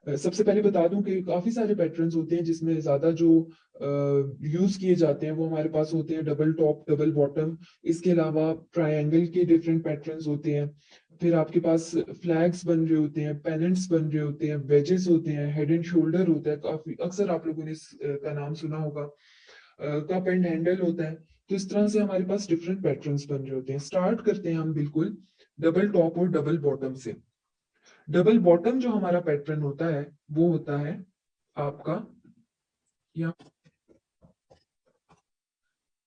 सबसे पहले बता दूं कि काफी सारे पैटर्न्स होते हैं जिसमें ज्यादा जो यूज किए जाते हैं वो हमारे पास होते हैं डबल टॉप, डबल बॉटम। इसके अलावा ट्रायंगल के डिफरेंट पैटर्न्स होते हैं। फिर आपके पास फ्लैग्स बन रहे होते हैं, पेनेंट्स बन रहे होते हैं, वेजेस होते हैं, हेड एंड शोल्डर होता है, काफी अक्सर आप लोगों ने इसका नाम सुना होगा। कप एंड हैंडल होता है। तो इस तरह से हमारे पास डिफरेंट पैटर्न्स बन रहे होते हैं। स्टार्ट करते हैं हम बिल्कुल डबल टॉप और डबल बॉटम से। डबल बॉटम जो हमारा पैटर्न होता है वो होता है आपका, या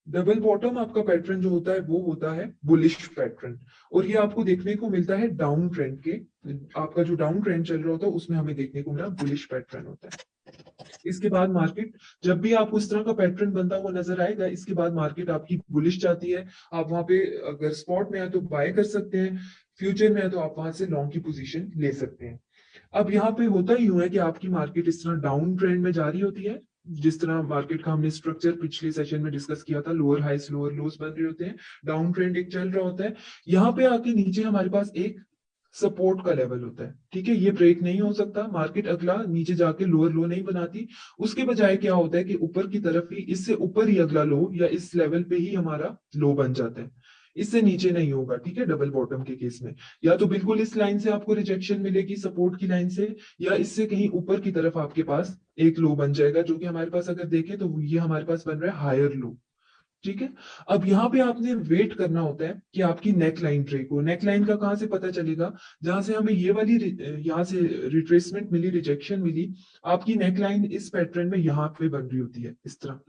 डबल बॉटम आपका पैटर्न जो होता है वो होता है बुलिश पैटर्न। और ये आपको देखने को मिलता है डाउन ट्रेंड के, आपका जो डाउन ट्रेंड चल रहा होता है उसमें हमें देखने को मिला बुलिश पैटर्न होता है। इसके बाद मार्केट, जब भी आपको इस तरह का पैटर्न बनता हुआ नजर आएगा, इसके बाद मार्केट आपकी बुलिश जाती है। आप वहां पे अगर स्पॉट में है तो बाय कर सकते हैं, फ्यूचर में है तो आप वहां से लॉन्ग की पोजीशन ले सकते हैं। अब यहाँ पे होता ही यूं है कि आपकी मार्केट इस तरह डाउन ट्रेंड में जारी होती है। जिस तरह मार्केट का हमने स्ट्रक्चर पिछले सेशन में डिस्कस किया था, लोअर हाइस लोअर लोस बन रहे होते हैं, डाउन ट्रेंड एक चल रहा होता है। यहाँ पे आके नीचे हमारे पास एक सपोर्ट का लेवल होता है। ठीक है, ये ब्रेक नहीं हो सकता, मार्केट अगला नीचे जाके लोअर लो नहीं बनाती। उसके बजाय क्या होता है कि ऊपर की तरफ ही, इससे ऊपर ही अगला लो या इस लेवल पे ही हमारा लो बन जाता है, इससे नीचे नहीं होगा। ठीक है, डबल बॉटम के केस में या तो बिल्कुल इस लाइन से आपको रिजेक्शन मिलेगी सपोर्ट की लाइन से, या इससे कहीं ऊपर की तरफ आपके पास एक लो बन जाएगा, जो कि हमारे पास अगर देखें तो ये हमारे पास बन रहा है हायर लो। ठीक है, अब यहाँ पे आपने वेट करना होता है कि आपकी नेक लाइन ब्रेक हो। नेक लाइन का कहाँ से पता चलेगा? जहां से हमें ये वाली यहाँ से रिट्रेसमेंट मिली, रिजेक्शन मिली, आपकी नेक लाइन इस पैटर्न में यहाँ पे बन रही होती है इस तरह।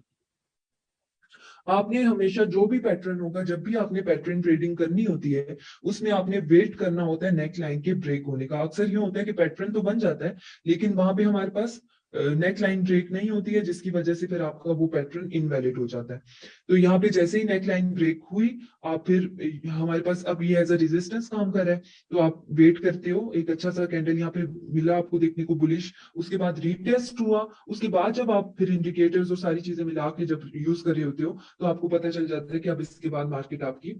आपने हमेशा जो भी पैटर्न होगा, जब भी आपने पैटर्न ट्रेडिंग करनी होती है, उसमें आपने वेट करना होता है नेक लाइन के ब्रेक होने का। अक्सर ये होता है कि पैटर्न तो बन जाता है लेकिन वहां पे हमारे पास नेक लाइन ब्रेक नहीं होती है, जिसकी वजह से फिर आपका वो पैटर्न इनवैलिड हो जाता है। तो यहाँ पे जैसे ही नेक लाइन ब्रेक हुई, आप फिर हमारे पास अब ये एज अ रेजिस्टेंस काम कर रहा है, तो आप वेट करते हो। एक अच्छा सा कैंडल यहाँ पे मिला आपको देखने को बुलिश, उसके बाद रीटेस्ट हुआ। उसके बाद जब आप फिर इंडिकेटर्स और सारी चीजें मिला के जब यूज कर रहे होते हो, तो आपको पता चल जाता है कि अब इसके बाद मार्केट आपकी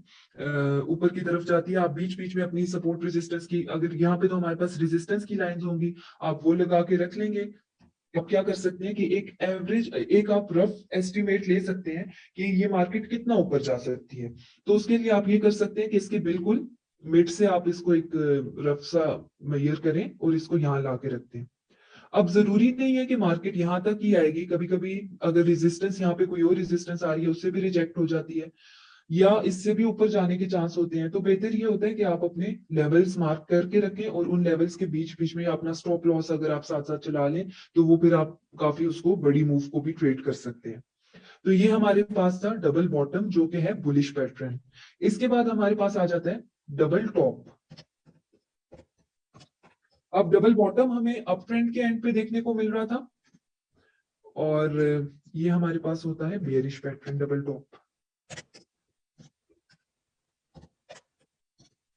ऊपर की तरफ जाती है। आप बीच बीच में अपनी सपोर्ट रेजिस्टेंस की, अगर यहाँ पे तो हमारे पास रेजिस्टेंस की लाइंस होंगी, आप वो लगा के रख लेंगे। आप क्या कर सकते हैं कि एक एवरेज, एक आप रफ एस्टिमेट ले सकते हैं कि ये मार्केट कितना ऊपर जा सकती है। तो उसके लिए आप ये कर सकते हैं कि इसके बिल्कुल मिड से आप इसको एक रफ सा मेजर करें और इसको यहाँ ला के रखते हैं। अब जरूरी नहीं है कि मार्केट यहां तक ही आएगी, कभी कभी अगर रेजिस्टेंस यहाँ पे कोई और रेजिस्टेंस आ रही है उससे भी रिजेक्ट हो जाती है, या इससे भी ऊपर जाने के चांस होते हैं। तो बेहतर ये होता है कि आप अपने लेवल्स मार्क करके रखें और उन लेवल्स के बीच बीच में अपना स्टॉप लॉस अगर आप साथ साथ चला लें, तो वो फिर आप काफी उसको बड़ी मूव को भी ट्रेड कर सकते हैं। तो ये हमारे पास था डबल बॉटम जो कि है बुलिश पैटर्न। इसके बाद हमारे पास आ जाता है डबल टॉप। अब डबल बॉटम हमें अप ट्रेंड के एंड पे देखने को मिल रहा था, और ये हमारे पास होता है बेयरिश पैटर्न डबल टॉप।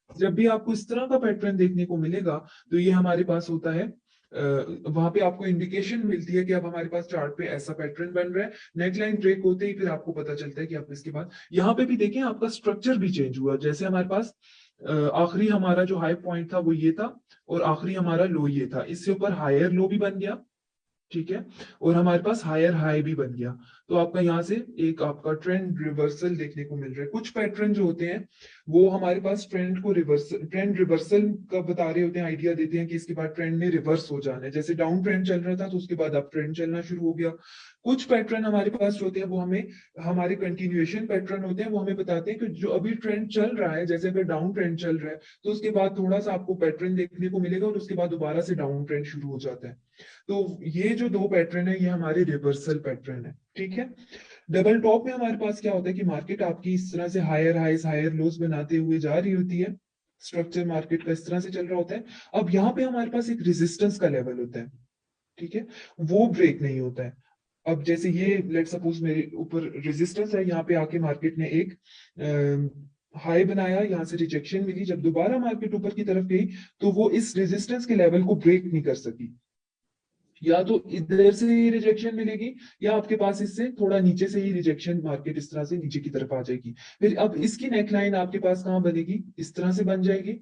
जब भी आपको इस तरह का पैटर्न देखने को मिलेगा, तो ये हमारे पास होता है, वहां पे आपको इंडिकेशन मिलती है कि अब हमारे पास चार्ट पे ऐसा पैटर्न बन रहा है। नेकलाइन ब्रेक होते ही फिर आपको पता चलता है कि अब इसके बाद यहाँ पे भी देखें आपका स्ट्रक्चर भी चेंज हुआ। जैसे हमारे पास आखिरी हमारा जो हाई पॉइंट था वो ये था, और आखिरी हमारा लो ये था, इससे ऊपर हायर लो भी बन गया। ठीक है, और हमारे पास हायर हाई भी बन गया। तो आपका यहाँ से एक आपका ट्रेंड रिवर्सल देखने को मिल रहा है। कुछ पैटर्न जो होते हैं वो हमारे पास ट्रेंड को रिवर्सल, ट्रेंड रिवर्सल का बता रहे होते हैं, आइडिया देते हैं कि इसके बाद ट्रेंड में रिवर्स हो जाना है। जैसे डाउन ट्रेंड चल रहा था तो उसके बाद अप ट्रेंड चलना शुरू हो गया। कुछ पैटर्न हमारे पास होते हैं वो हमें, हमारे कंटिन्यूएशन पैटर्न होते हैं, वो हमें बताते हैं कि जो अभी ट्रेंड चल रहा है, जैसे अगर डाउन ट्रेंड चल रहा है तो उसके बाद थोड़ा सा आपको पैटर्न देखने को मिलेगा और उसके बाद दोबारा से डाउन ट्रेंड शुरू हो जाता है। तो ये जो दो पैटर्न है ये हमारे रिवर्सल पैटर्न है। ठीक है, डबल टॉप में हमारे पास क्या होता है कि मार्केट आपकी इस तरह से हायर हाइस हायर लोस बनाते हुए जा रही होती है। स्ट्रक्चर मार्केट का इस तरह से चल रहा होता है। अब यहाँ पे हमारे पास एक रेजिस्टेंस का लेवल होता है। ठीक है, वो ब्रेक नहीं होता है। अब जैसे ये लेट सपोज मेरे ऊपर रेजिस्टेंस है, यहाँ पे आके मार्केट ने एक हाई बनाया, यहाँ से रिजेक्शन मिली, जब दोबारा मार्केट ऊपर की तरफ गई तो वो इस रेजिस्टेंस के लेवल को ब्रेक नहीं कर सकी। या तो इधर से ही रिजेक्शन मिलेगी, या आपके पास इससे थोड़ा नीचे से ही रिजेक्शन, मार्केट इस तरह से नीचे की तरफ आ जाएगी। फिर अब इसकी नेकलाइन आपके पास कहाँ बनेगी? इस तरह से बन जाएगी।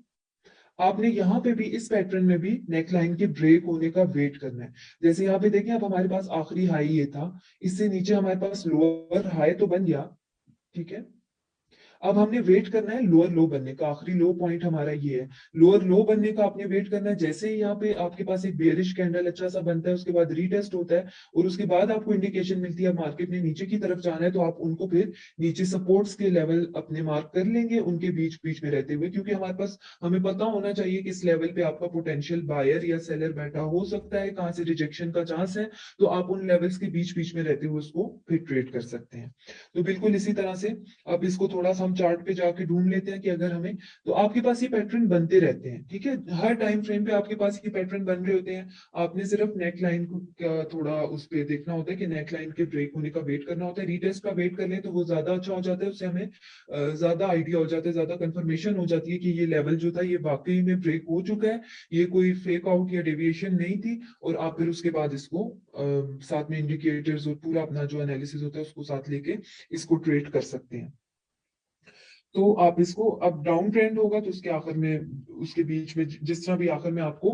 आपने यहाँ पे भी इस पैटर्न में भी नेकलाइन के ब्रेक होने का वेट करना है। जैसे यहाँ पे देखिए, अब हमारे पास आखिरी हाई ये था, इससे नीचे हमारे पास लोअर हाई तो बन गया, ठीक है। अब हमने वेट करना है लोअर लो बनने का, आखिरी लो पॉइंट हमारा ये है। लोअर लो बनने का आपने वेट करना है। जैसे ही यहाँ पे आपके पास एक बेयरिश कैंडल अच्छा सा बनता है, उसके बाद रीटेस्ट होता है और उसके बाद आपको इंडिकेशन मिलती है मार्केट ने नीचे की तरफ जाना है, तो आप उनको फिर नीचे सपोर्ट्स के लेवल अपने मार्क कर लेंगे उनके बीच बीच में रहते हुए, क्योंकि हमारे पास हमें पता होना चाहिए कि इस लेवल पे आपका पोटेंशियल बायर या सेलर बैठा हो सकता है, कहाँ से रिजेक्शन का चांस है, तो आप उन लेवल्स के बीच बीच में रहते हुए उसको फिर ट्रेड कर सकते हैं। तो बिल्कुल इसी तरह से अब इसको थोड़ा सा हम चार्ट पे जाके ढूंढ लेते हैं कि अगर हमें, तो आपके पास ये पैटर्न बनते रहते हैं, ठीक है, हर टाइम फ्रेम पे आपके पास ये पैटर्न बन रहे होते हैं। आपने सिर्फ नेक लाइन को क्या थोड़ा उस पे देखना होता है कि नेक लाइन के ब्रेक होने का वेट करना होता है। रीटेस्ट का वेट कर ले तो वो ज्यादा अच्छा हो जाता है, उससे हमें ज्यादा आइडिया हो जाता है, ज्यादा कंफर्मेशन हो जाती है कि ये लेवल जो था ये वाकई में ब्रेक हो चुका है, ये कोई फेक आउट या डेविएशन नहीं थी। और आप फिर उसके बाद इसको साथ में इंडिकेटर्स और पूरा अपना जो एनालिसिस होता है उसको साथ लेके इसको ट्रेड कर सकते हैं। तो आप इसको, अब डाउन ट्रेंड होगा तो उसके आखिर में, उसके बीच में जिस तरह भी आखिर में आपको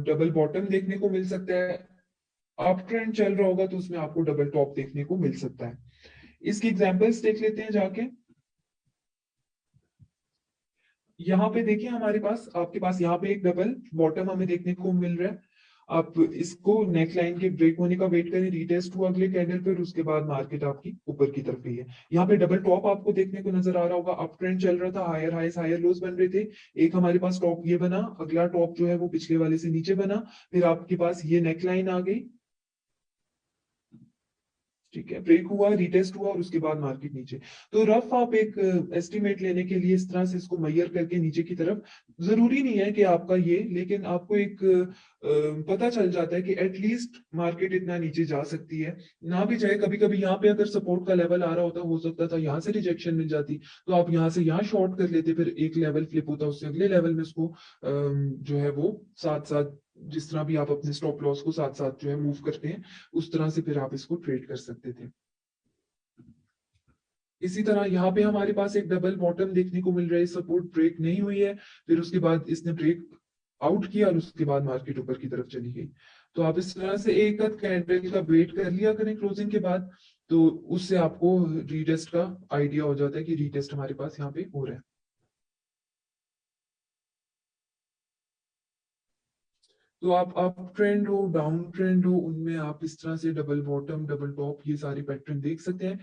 डबल बॉटम देखने को मिल सकता है। अप ट्रेंड चल रहा होगा तो उसमें आपको डबल टॉप देखने को मिल सकता है। इसकी एग्जांपल्स देख लेते हैं जाके। यहाँ पे देखिए हमारे पास, आपके पास यहाँ पे एक डबल बॉटम हमें देखने को मिल रहा है। आप इसको नेक लाइन के ब्रेक होने का वेट करें, रीटेस्ट हुआ अगले कैंडल पर, उसके बाद मार्केट आपकी ऊपर की तरफ गई है। यहाँ पे डबल टॉप आपको देखने को नजर आ रहा होगा, अप ट्रेंड चल रहा था, हायर हाइस हायर लोज बन रहे थे। एक हमारे पास टॉप ये बना, अगला टॉप जो है वो पिछले वाले से नीचे बना, फिर आपके पास ये नेक लाइन आ गई, ठीक है, ब्रेक हुआ, रिटेस्ट हुआ और उसके बाद मार्केट नीचे। तो रफ आप एक एस्टिमेट लेने के लिए इस तरह से इसको मैयर करके नीचे की तरफ, जरूरी नहीं है कि आपका ये, लेकिन आपको एक पता चल जाता है कि एटलीस्ट मार्केट इतना नीचे जा सकती है। ना भी जाए, कभी कभी यहाँ पे अगर सपोर्ट का लेवल आ रहा होता, हो सकता था यहाँ से रिजेक्शन मिल जाती, तो आप यहाँ से यहाँ शॉर्ट कर लेते, फिर एक लेवल फ्लिप होता, उससे अगले लेवल में उसको जो है वो साथ साथ, जिस तरह भी आप अपने स्टॉप लॉस को साथ साथ जो है मूव करते हैं, उस तरह से फिर आप इसको ट्रेड कर सकते थे। इसी तरह यहाँ पे हमारे पास एक डबल बॉटम देखने को मिल रहा है, सपोर्ट ब्रेक नहीं हुई है, फिर उसके बाद इसने ब्रेक आउट किया और उसके बाद मार्केट ऊपर की तरफ चली गई। तो आप इस तरह से एक आध कैंडल का वेट कर लिया करें क्लोजिंग के बाद, तो उससे आपको रीटेस्ट का आइडिया हो जाता है कि रीटेस्ट हमारे पास यहाँ पे हो रहा है। तो आप अप ट्रेंड हो, डाउन ट्रेंड हो, उनमें आप इस तरह से डबल बॉटम डबल टॉप ये सारे पैटर्न देख सकते हैं।